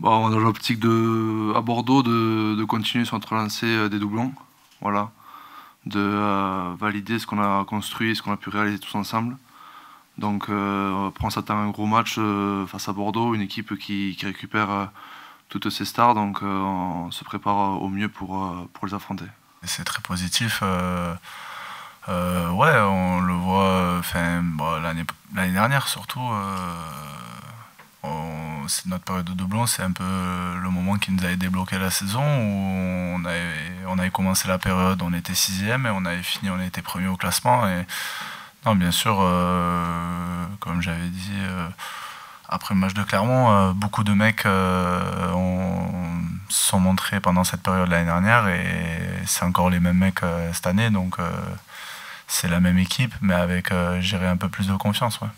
Bon, on a dans l'optique à Bordeaux de continuer sur notre lancée des doublons. Voilà. De valider ce qu'on a construit, ce qu'on a pu réaliser tous ensemble. Donc après on s'attend à un gros match face à Bordeaux, une équipe qui récupère toutes ses stars, donc on se prépare au mieux pour les affronter. C'est très positif. Ouais, on le voit. Bon, l'année dernière surtout. Notre période de doublon, c'est un peu le moment qui nous avait débloqué la saison où on avait commencé la période, on était 6e et on avait fini, on était premier au classement. Et non, bien sûr, comme j'avais dit après le match de Clermont, beaucoup de mecs se sont montrés pendant cette période l'année dernière et c'est encore les mêmes mecs cette année, donc c'est la même équipe, mais avec, je dirais, un peu plus de confiance. Ouais.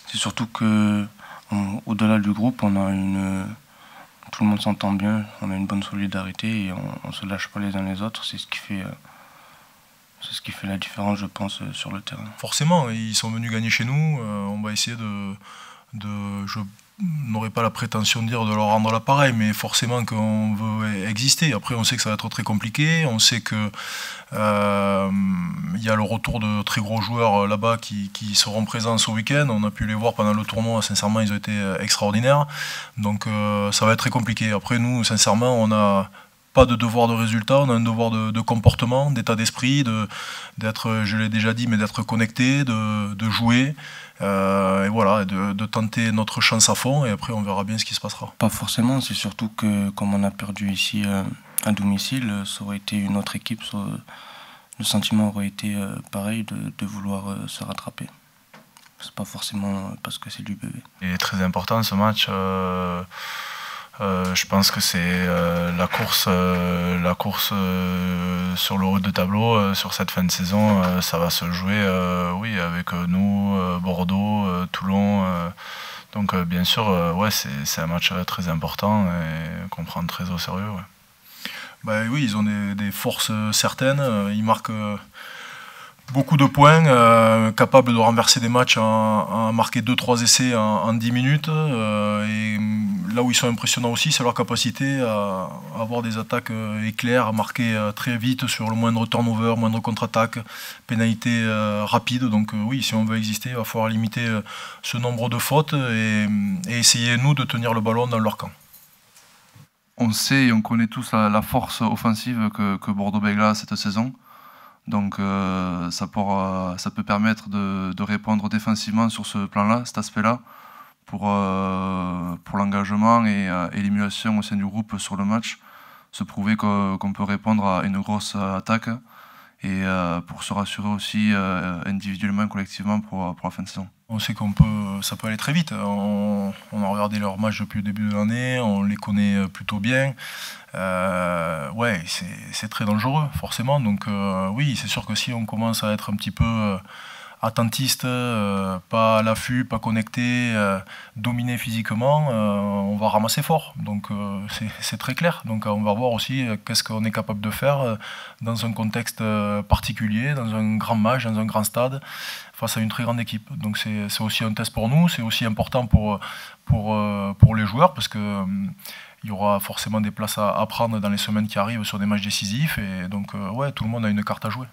C'est surtout que au-delà du groupe, tout le monde s'entend bien, on a une bonne solidarité et on ne se lâche pas les uns les autres. C'est ce qui fait la différence, je pense, sur le terrain. Forcément, ils sont venus gagner chez nous. On va essayer je n'aurais pas la prétention de dire de leur rendre l'appareil, mais forcément qu'on veut exister. Après, on sait que ça va être très compliqué. On sait que y a le retour de très gros joueurs là-bas qui seront présents ce week-end. On a pu les voir pendant le tournoi. Sincèrement, ils ont été extraordinaires. Donc, ça va être très compliqué. Après, nous, sincèrement, on a pas de devoir de résultat, on a un devoir de comportement, d'état d'esprit, d'être, je l'ai déjà dit, mais d'être connecté, de jouer, et voilà, de tenter notre chance à fond, et après on verra bien ce qui se passera. Pas forcément, c'est surtout que comme on a perdu ici à domicile, ça aurait été une autre équipe, le sentiment aurait été pareil de vouloir se rattraper. C'est pas forcément parce que c'est du bébé. Il est très important ce match. Je pense que c'est la course sur le haut de tableau sur cette fin de saison. Ça va se jouer, oui, avec nous, Bordeaux, Toulon. Donc bien sûr, ouais, c'est un match très important et qu'on prend très au sérieux. Ouais. Bah, oui, ils ont des forces certaines. Ils marquent beaucoup de points, capables de renverser des matchs, à marquer 2-3 essais en 10 minutes. Et là où ils sont impressionnants aussi, c'est leur capacité à avoir des attaques éclairs, à marquer très vite sur le moindre turnover, moindre contre-attaque, pénalité rapide. Donc oui, si on veut exister, il va falloir limiter ce nombre de fautes et essayer, nous, de tenir le ballon dans leur camp. On sait et on connaît tous la force offensive que Bordeaux-Bègles a cette saison. Donc ça peut permettre de répondre défensivement sur ce plan-là, cet aspect-là, pour l'engagement et l'émulation au sein du groupe sur le match, se prouver qu'on peut répondre à une grosse attaque et pour se rassurer aussi individuellement, collectivement pour la fin de saison. On sait ça peut aller très vite. On a regardé leurs matchs depuis le début de l'année, on les connaît plutôt bien. Ouais, c'est très dangereux, forcément. Donc oui, c'est sûr que si on commence à être un petit peu attentiste, pas à l'affût, pas connecté, dominé physiquement, on va ramasser fort. Donc c'est très clair. Donc on va voir aussi qu'est-ce qu'on est capable de faire dans un contexte particulier, dans un grand match, dans un grand stade, face à une très grande équipe. Donc c'est aussi un test pour nous, c'est aussi important pour les joueurs parce que il y aura forcément des places à prendre dans les semaines qui arrivent sur des matchs décisifs et donc ouais, tout le monde a une carte à jouer.